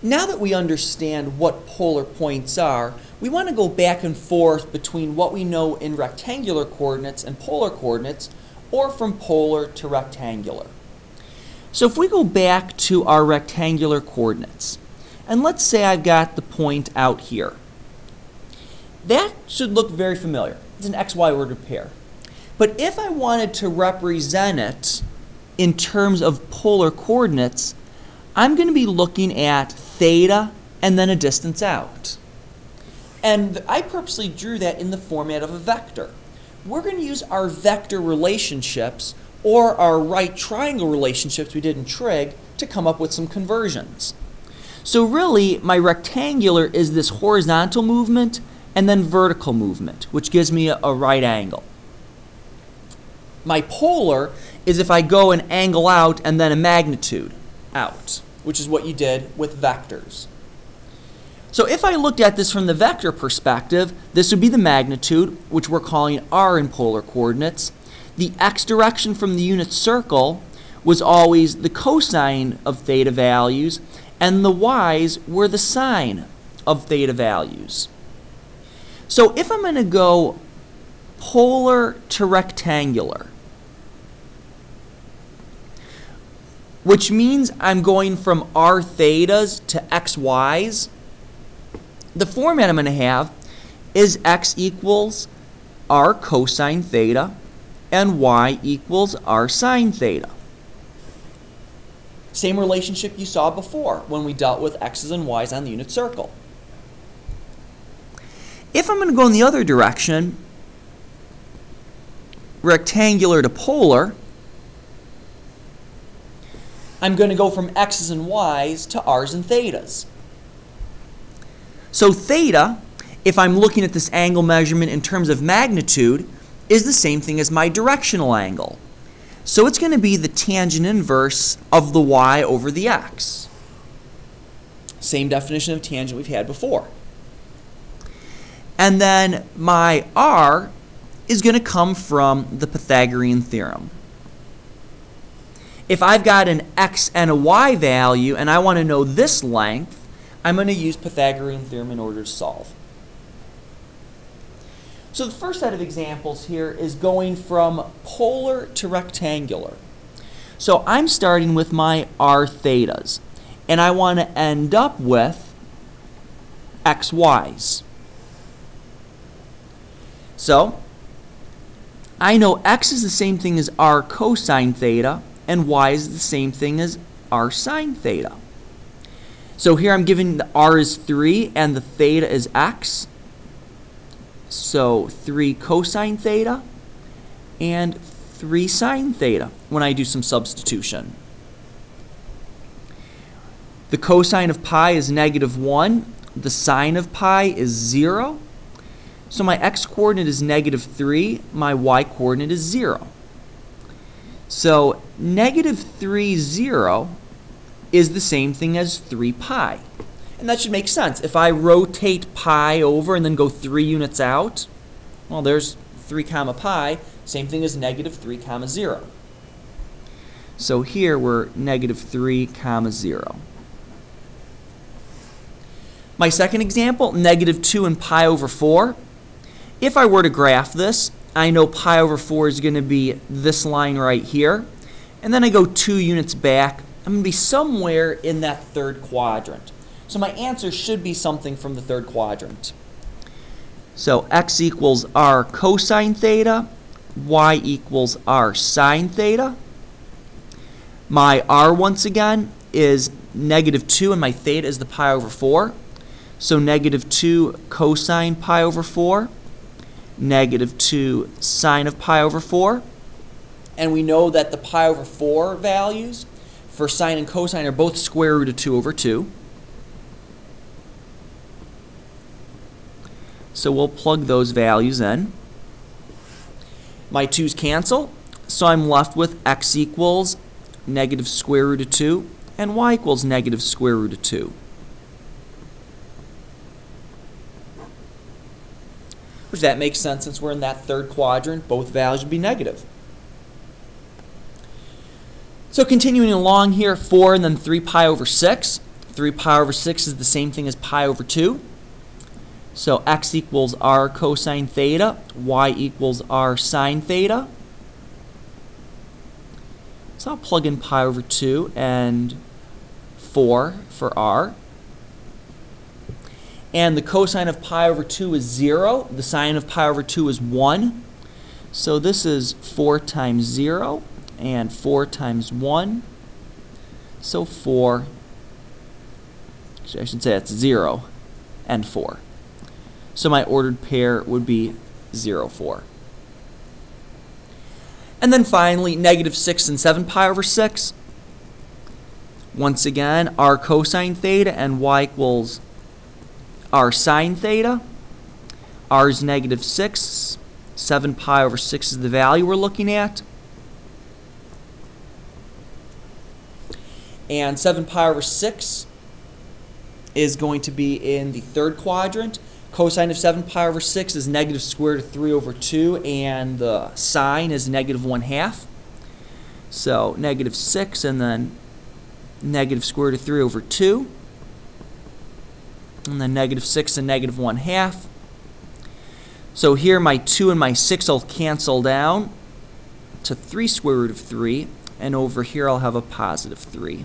Now that we understand what polar points are, we want to go back and forth between what we know in rectangular coordinates and polar coordinates, or from polar to rectangular. So if we go back to our rectangular coordinates, and let's say I've got the point out here. That should look very familiar. It's an xy ordered pair. But if I wanted to represent it in terms of polar coordinates, I'm going to be looking at theta and then a distance out. And I purposely drew that in the format of a vector. We're going to use our vector relationships or our right triangle relationships we did in trig to come up with some conversions. So really, my rectangular is this horizontal movement and then vertical movement, which gives me a right angle. My polar is if I go an angle out and then a magnitude out, which is what you did with vectors. So if I looked at this from the vector perspective, this would be the magnitude, which we're calling r in polar coordinates. The x direction from the unit circle was always the cosine of theta values, and the y's were the sine of theta values. So if I'm going to go polar to rectangular, which means I'm going from r thetas to x y's, the format I'm going to have is x equals r cosine theta and y equals r sine theta. Same relationship you saw before when we dealt with x's and y's on the unit circle. If I'm going to go in the other direction, rectangular to polar, I'm going to go from x's and y's to r's and thetas. So theta, if I'm looking at this angle measurement in terms of magnitude, is the same thing as my directional angle. So it's going to be the tangent inverse of the y over the x. Same definition of tangent we've had before. And then my r is going to come from the Pythagorean theorem. If I've got an x and a y value and I want to know this length, I'm going to use Pythagorean theorem in order to solve. So the first set of examples here is going from polar to rectangular. So I'm starting with my r thetas, and I want to end up with x y's. So I know x is the same thing as r cosine theta, and y is the same thing as r sine theta. So here I'm giving the r is 3 and the theta is x. So 3 cosine theta and 3 sine theta when I do some substitution. The cosine of pi is -1. The sine of pi is 0. So my x-coordinate is -3. My y-coordinate is 0. So -3, 0 is the same thing as 3 pi. And that should make sense. If I rotate pi over and then go 3 units out, well, there's 3 comma pi, same thing as -3 comma 0. So here we're -3 comma 0. My second example, -2 and pi over 4. If I were to graph this, I know pi over 4 is going to be this line right here. And then I go 2 units back. I'm going to be somewhere in that third quadrant. So my answer should be something from the third quadrant. So x equals r cosine theta, y equals r sine theta. My r, once again, is -2, and my theta is the pi over 4. So -2 cosine pi over 4, -2 sine of pi over 4. And we know that the pi over 4 values for sine and cosine are both square root of 2 over 2. So we'll plug those values in. My 2's cancel, so I'm left with x equals -square root of 2 and y equals -square root of 2. Which that makes sense since we're in that third quadrant, both values would be negative. So continuing along here, 4 and then 3 pi over 6. 3 pi over 6 is the same thing as pi over 2. So x equals r cosine theta, y equals r sine theta. So I'll plug in pi over 2 and 4 for r. And the cosine of pi over 2 is 0. The sine of pi over 2 is 1. So this is 4 times 0 and 4 times 1. So 4, I should say that's 0 and 4. So my ordered pair would be 0, 4. And then finally, negative 6 and 7 pi over 6. Once again, r cosine theta and y equals r sine theta. R is negative 6. 7 pi over 6 is the value we're looking at. And 7 pi over 6 is going to be in the third quadrant. Cosine of 7 pi over 6 is negative square root of 3 over 2, and the sine is negative 1/2. So negative 6 and then negative square root of 3 over 2. And then negative 6 and negative 1/2. So here my 2 and my 6 will cancel down to 3 square root of 3. And over here I'll have a positive 3.